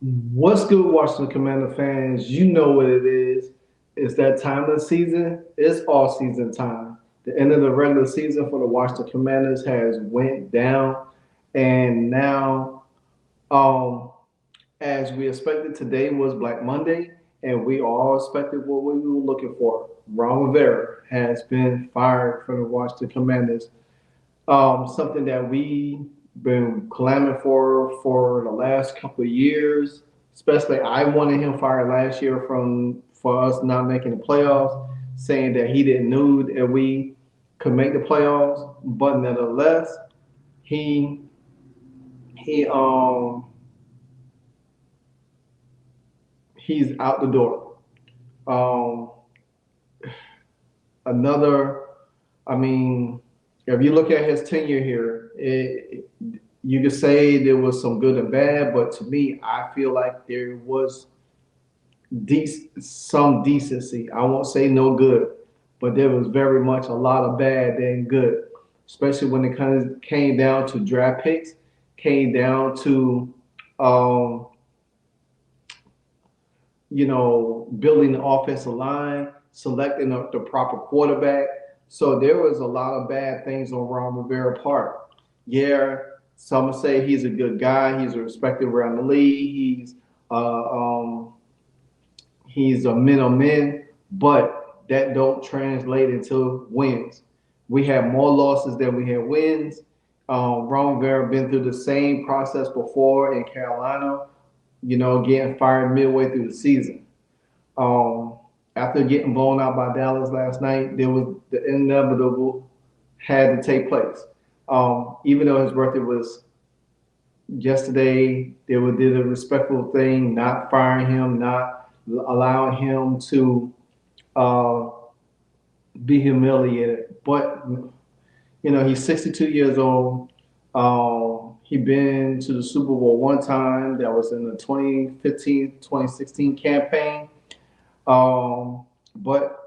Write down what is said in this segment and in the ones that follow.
What's good, Washington Commander fans? You know what it is. It's that time of the season. It's all season time. The end of the regular season for the Washington Commanders has went down, and now, um, as we expected, today was Black Monday, and we all expected what we were looking for. Ron Rivera has been fired from the Washington Commanders. Something that we been clamoring for the last couple of years. Especially, I wanted him fired last year from for us not making the playoffs, saying that he didn't know that we could make the playoffs. But nevertheless, he he he's out the door. Um, another, I mean, if you look at his tenure here, you could say there was some good and bad, but to me, I feel like there was some decency. I won't say no good, but there was very much a lot of bad than good, especially when it kind of came down to draft picks, came down to um, building the offensive line, selecting the proper quarterback. So there was a lot of bad things on Ron Rivera part. Yeah, some would say he's a good guy. He's respected around the league. Uh, um, he's a men on men, but that don't translate into wins. We have more losses than we have wins. Ron Rivera been through the same process before in Carolina, getting fired midway through the season. Um, After getting blown out by Dallas last night, there was the inevitable had to take place. Even though his birthday was yesterday, they did a respectful thing, not firing him, not allowing him to uh, be humiliated. But he's 62 years old. He been to the Super Bowl one time. That was in the 2015-2016 campaign. But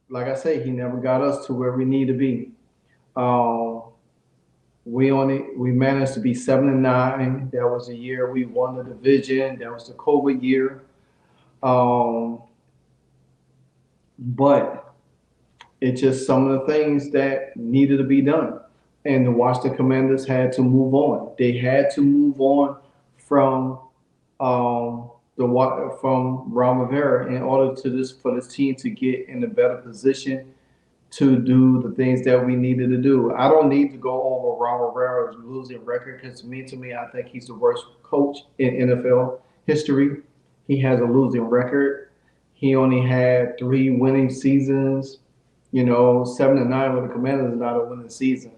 like I say, he never got us to where we need to be. Um, we managed to be 7-9. That was the year we won the division. That was the COVID year. Um, but it's just some of the things that needed to be done, and the Washington Commanders had to move on. They had to move on from from Ron Rivera in order to this for this team to get in a better position to do the things that we needed to do. I don't need to go over Ron Rivera's losing record because to me, I think he's the worst coach in NFL history. He has a losing record. He only had 3 winning seasons. 7-9 with the Commanders is not a winning season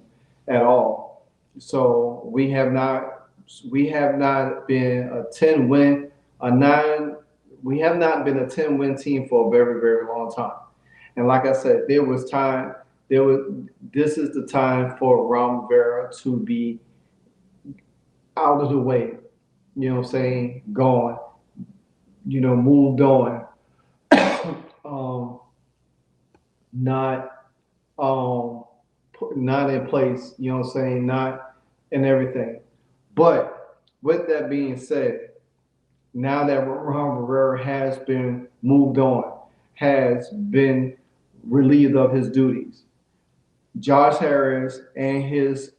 at all. So we have not been a 10 win, a nine. We have not been a 10 win team for a very very long time. And like I said, there was time. There was. This is the time for Ron Rivera to be out of the way. You know what I'm saying? Gone. Moved on. um, not um, not in place. You know what I'm saying? Not in everything. But with that being said, now that Ron Rivera has been moved on, has been relieved of his duties, Josh Harris and his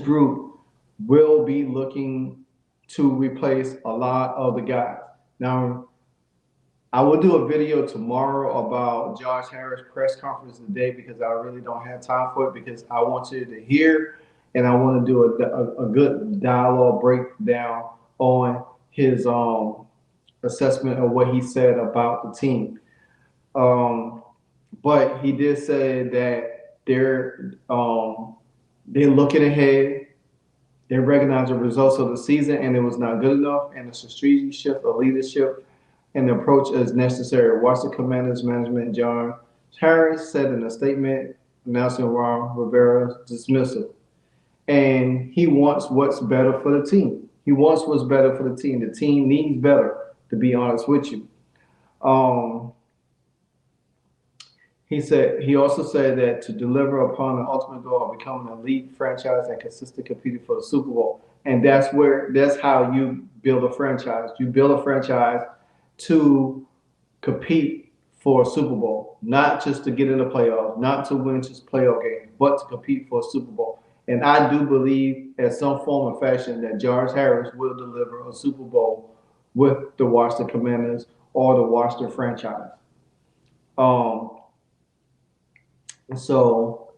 group will be looking to replace a lot of the guys. Now, I will do a video tomorrow about Josh Harris' press conference today because I really don't have time for it because I want you to hear and I want to do a good dialogue breakdown on his assessment of what he said about the team. Um, but he did say that they're looking ahead. They recognize the results of the season and it was not good enough, and it's a strategic shift of leadership and the approach is necessary. Washington Commanders management John Harris said in a statement announcing Ron Rivera's dismissal. And he wants what's better for the team. He wants what's better for the team. The team needs better, to be honest with you. Um, he also said that to deliver upon the ultimate goal of becoming an elite franchise and consistently competing for the Super Bowl. And that's how you build a franchise. You build a franchise to compete for a Super Bowl, not just to get in the playoffs, not to win just playoff games, but to compete for a Super Bowl. And I do believe, in some form or fashion, that George Harris will deliver a Super Bowl with the Washington Commanders or the Washington franchise. Um, so,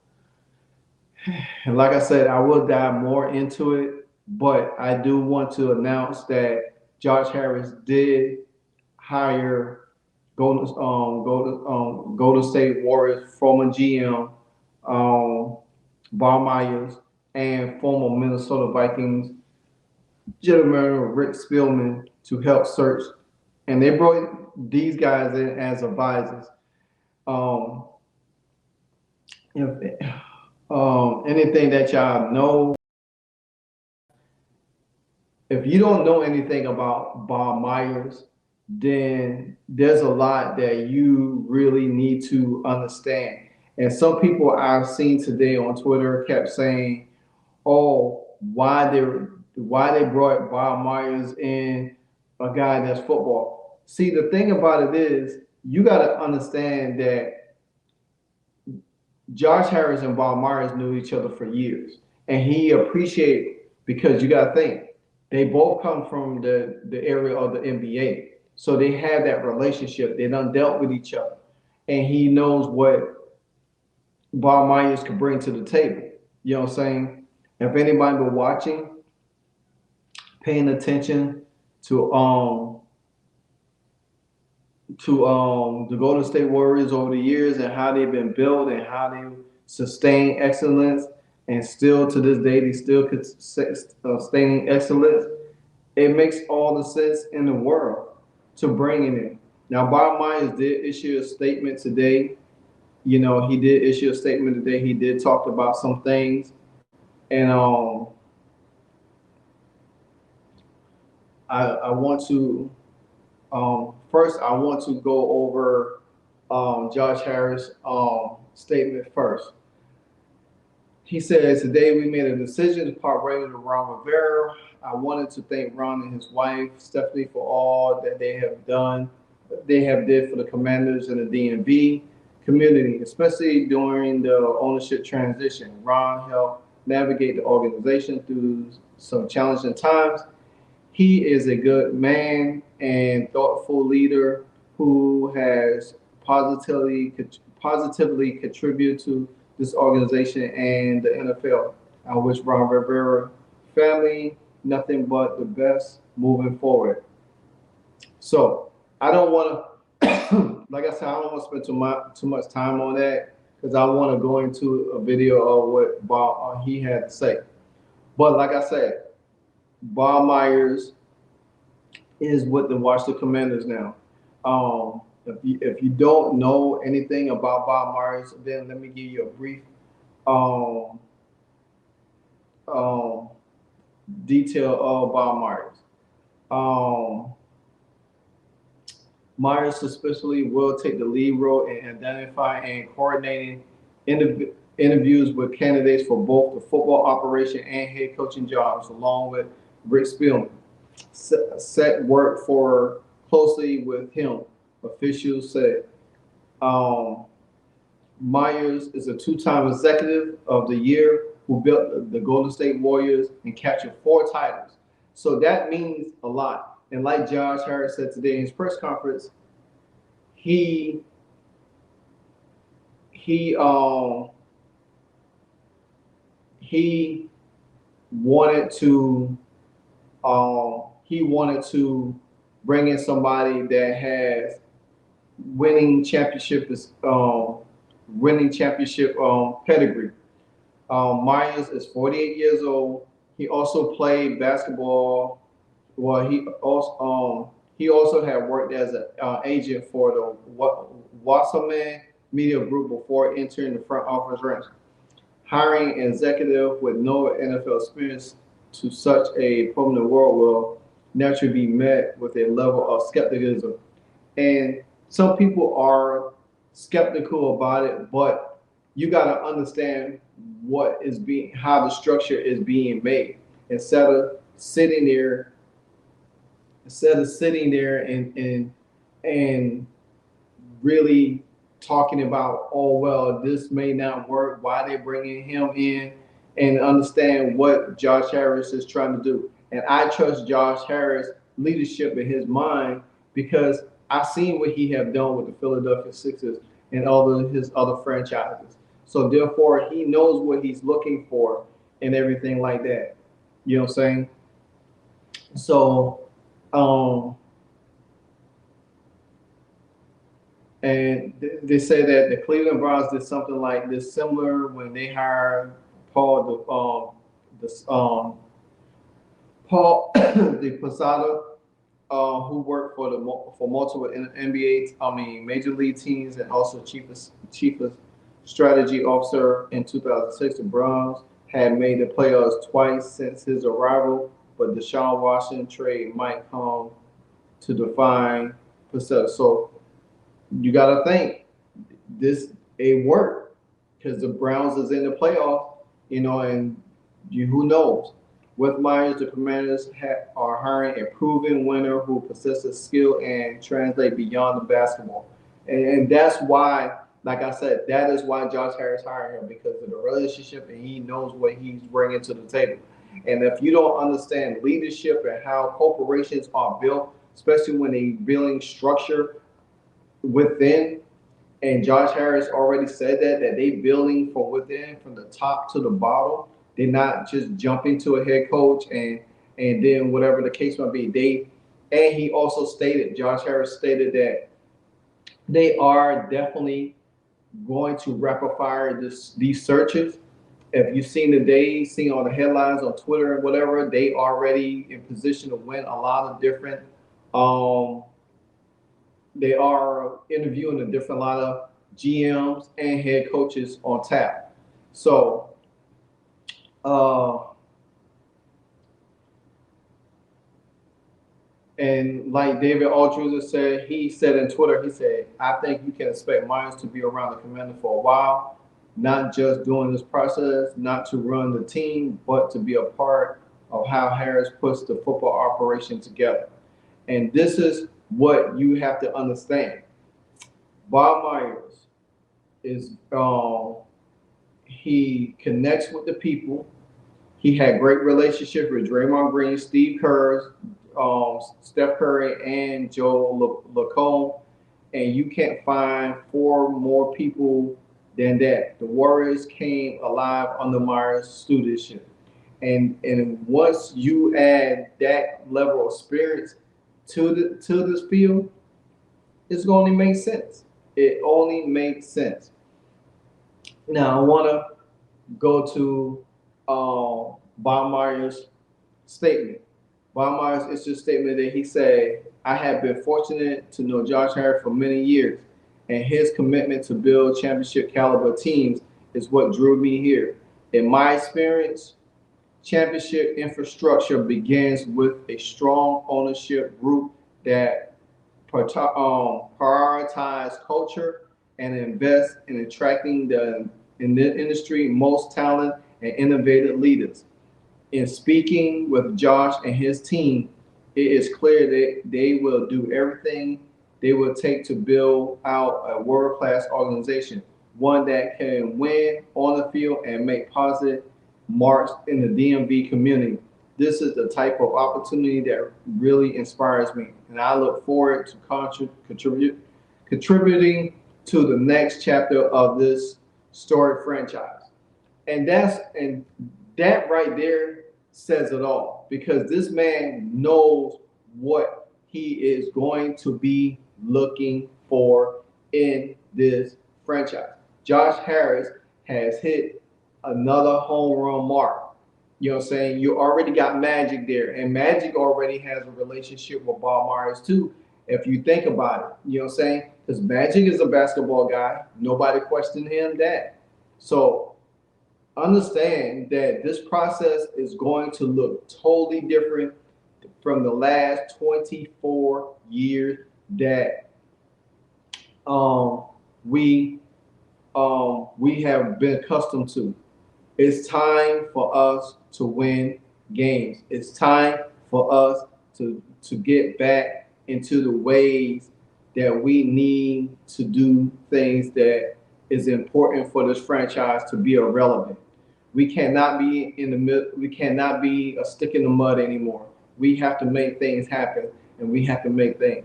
and like I said, I will dive more into it, but I do want to announce that Josh Harris did hire Golden State Warriors former GM Bob Myers and former Minnesota Vikings general Rick Spielman to help search, and they brought these guys in as advisors. Um, if, anything that y'all know, if you don't know anything about Bob Myers, then there's a lot that you really need to understand. And some people I've seen today on Twitter kept saying, "Oh, why they brought Bob Myers in, a guy that's football." See, the thing about it is, you got to understand that Josh Harris and Bob Myers knew each other for years, and he appreciated because you got to think they both come from the area of the NBA, so they have that relationship. They done dealt with each other, and he knows what Bob Myers could bring to the table. You know what I'm saying? If anybody been watching, paying attention to the Golden State Warriors over the years and how they've been built and how they sustain excellence, and still to this day they still could sustaining excellence. It makes all the sense in the world to bring it in. Now, Bob Myers did issue a statement today. You know, he did issue a statement today. He did talk about some things, and I want to first I want to go over Josh Harris' statement first. He says, "Today we made a decision to part ways with Ron Rivera. I wanted to thank Ron and his wife, Stephanie, for all that they have did for the Commanders and the DMV community, especially during the ownership transition. Ron helped navigate the organization through some challenging times. He is a good man and thoughtful leader who has positively contributed to this organization and the NFL. I wish Ron Rivera family nothing but the best moving forward." So I don't want to, like I said, I don't want to spend too much time on that because I want to go into a video of what Bob he had to say. But like I said, Bob Myers is with the Washington Commanders now. If you don't know anything about Bob Myers, then let me give you a brief um, um, detail of Bob Myers. Um, Myers suspiciously will take the lead role in identifying and coordinating interviews with candidates for both the football operation and head coaching jobs, along with Rick Spielman. Set work for closely with him, officials said. Um, Myers is a two-time executive of the year who built the Golden State Warriors and captured four titles. So that means a lot. And like Josh Harris said today in his press conference, he he um he wanted to he wanted to bring in somebody that has winning championship winning championship pedigree. Myers is 48 years old. He also played basketball. Well, he also had worked as an agent for the Wasserman Media Group before entering the front office ranks. Hiring an executive with no NFL experience to such a prominent role will naturally be met with a level of skepticism. And some people are skeptical about it, but you got to understand how the structure is being made. instead of sitting there, instead of sitting there and really talking about, oh well, this may not work, why they bringing him in, and understand what Josh Harris is trying to do. And I trust Josh Harris' leadership in his mind because I've seen what he have done with the Philadelphia Sixers and all of his other franchises. So therefore, he knows what he's looking for and everything like that. You know what I'm saying? So, um, and they say that the Cleveland Browns did something like this similar when they hired Paul the Posada, who worked for multiple NBA, I mean Major League teams, and also chief of strategy officer in 2006. The Browns had made the playoffs twice since his arrival, but Deshaun Watson trade might come to define Posada. So you got to think this it worked because the Browns is in the playoff, and who knows. With Myers, the Commanders are hiring a proven winner who possesses skill and translate beyond the basketball, and that's why, like I said, that is why Josh Harris hired him because of the relationship and he knows what he's bringing to the table. And if you don't understand leadership and how corporations are built, especially when they building structure within, and Josh Harris already said that they building from within, from the top to the bottom. They're not just jumping to a head coach and then whatever the case might be. And he also stated, Josh Harris stated that they are definitely going to rapid fire these searches. If you've seen seen all the headlines on Twitter and whatever, they already in position to win a lot of different um, they are interviewing a different lot of GMs and head coaches on tap. So, uh, and like David Aldridge said, he said in Twitter, he said, I think you can expect Myers to be around the commander for a while, not just during this process, not to run the team, but to be a part of how Harris puts the football operation together. And this is what you have to understand. Bob Myers is he connects with the people. He had great relationships with Draymond Green, Steve Kerr, Steph Curry, and Joe Lacombe. And you can't find four more people than that. The Warriors came alive under Myers' stewardship. And once you add that level of experience to this field, it's going to make sense. It only makes sense. Now I want to go to Bob Myers' statement. Bob Myers is just statement that he said, I have been fortunate to know Josh Harris for many years, and his commitment to build championship caliber teams is what drew me here. In my experience, championship infrastructure begins with a strong ownership group that prioritize culture and invest in attracting in the industry most talent and innovative leaders. In speaking with Josh and his team, it is clear that they will do everything they will take to build out a world class organization, one that can win on the field and make positive marks in the DMV community. This is the type of opportunity that really inspires me, and I look forward to contributing to the next chapter of this storied franchise. And that right there says it all because this man knows what he is going to be looking for in this franchise. Josh Harris has hit another home run mark. You know what I'm saying? You already got Magic there, and Magic already has a relationship with Bob Myers too. If you think about it, you know what I'm saying? Because Magic is a basketball guy. Nobody questioned him that. So understand that this process is going to look totally different from the last 24 years that um, we we have been accustomed to. It's time for us to win games. It's time for us to get back into the ways that we need to do things that is important for this franchise to be irrelevant. We cannot be in the middle. We cannot be a stick in the mud anymore. We have to make things happen, and we have to make things.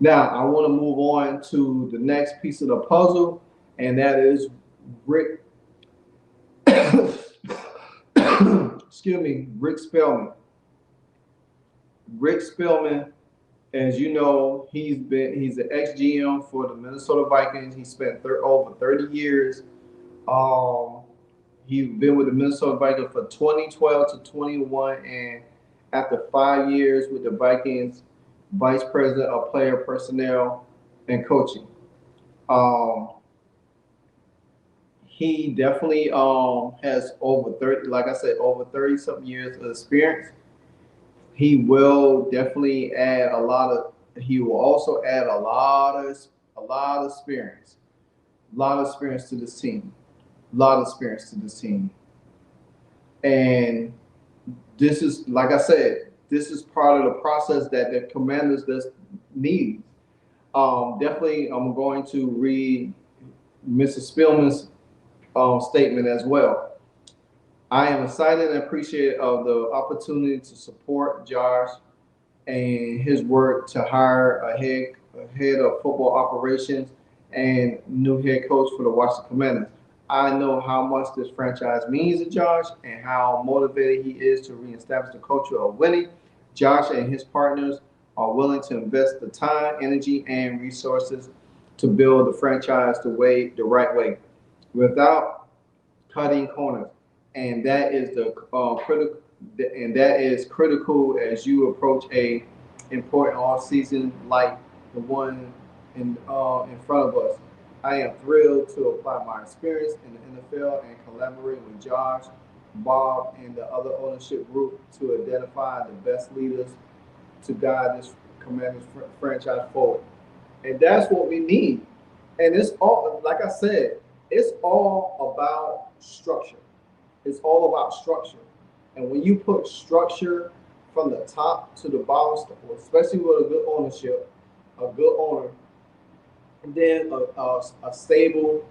Now, I want to move on to the next piece of the puzzle, and that is Rick. Excuse me, Rick Spellman. Rick Spielman, as you know, he's an ex GM for the Minnesota Vikings. He spent over 30 years. Um, he's been with the Minnesota Vikings for 2012 to 21, and after 5 years with the Vikings, vice president of player personnel and coaching. Um, he definitely has over 30, like I said, over 30 something years of experience. He will definitely add a lot of. He will also add a lot of experience, a lot of experience to this team, a lot of experience to this team. And this is, like I said, this is part of the process that the Commanders just need. Definitely, I'm going to read Mr. Spielman's statement as well. I am excited and appreciative of the opportunity to support Josh and his work to hire a head of football operations and new head coach for the Washington Commanders. I know how much this franchise means to Josh and how motivated he is to reestablish the culture of winning. Josh and his partners are willing to invest the time, energy, and resources to build the franchise the right way, without cutting corners, and that is the critical. And that is critical as you approach a important off season like the one in front of us. I am thrilled to apply my experience in the NFL and collaborate with Josh, Bob, and the other ownership group to identify the best leaders to guide this Commanders franchise forward. And that's what we need. And it's all, like I said, it's all about structure. It's all about structure. And when you put structure from the top to the bottom, especially with a good ownership, a good owner, and then a stable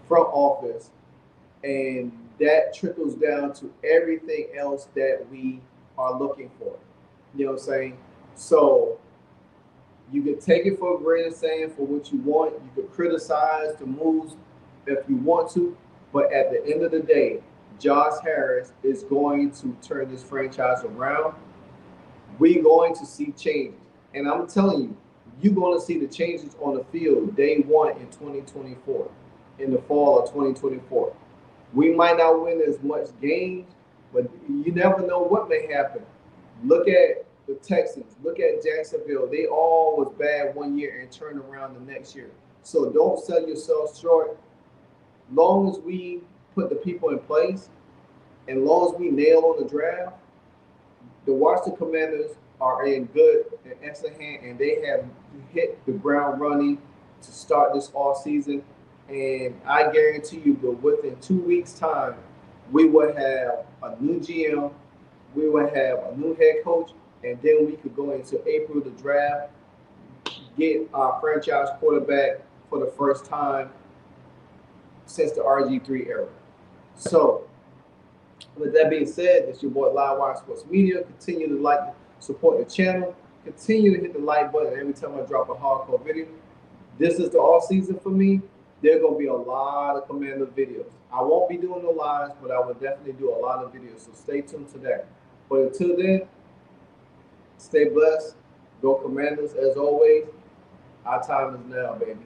front office, and that trickles down to everything else that we are looking for. You know what I'm saying? So you can take it for a grain of sand for what you want. You can criticize the moves if you want to, but at the end of the day, Josh Harris is going to turn this franchise around. We're going to see changes, and I'm telling you, you're going to see the changes on the field day one in 2024, in the fall of 2024. We might not win as much games, but you never know what may happen. Look at the Texans. Look at Jacksonville. They all was bad one year and turned around the next year. So don't sell yourself short. Long as we put the people in place, and long as we nail on the draft, the Washington Commanders are in good and excellent hand, and they have hit the ground running to start this off season. And I guarantee you, but within 2 weeks' time, we will have a new GM, we will have a new head coach, and then we could go into April the draft, get our franchise quarterback for the first time since the RG3 era. So, with that being said, it's your boy Livewire Sports Media. Continue to like, support the channel. Continue to hit the like button every time I drop a hardcore video. This is the off season for me. There are gonna be a lot of Commander videos. I won't be doing the lives, but I will definitely do a lot of videos. So stay tuned to that. But until then, stay blessed. Go Commanders as always. Our time is now, baby.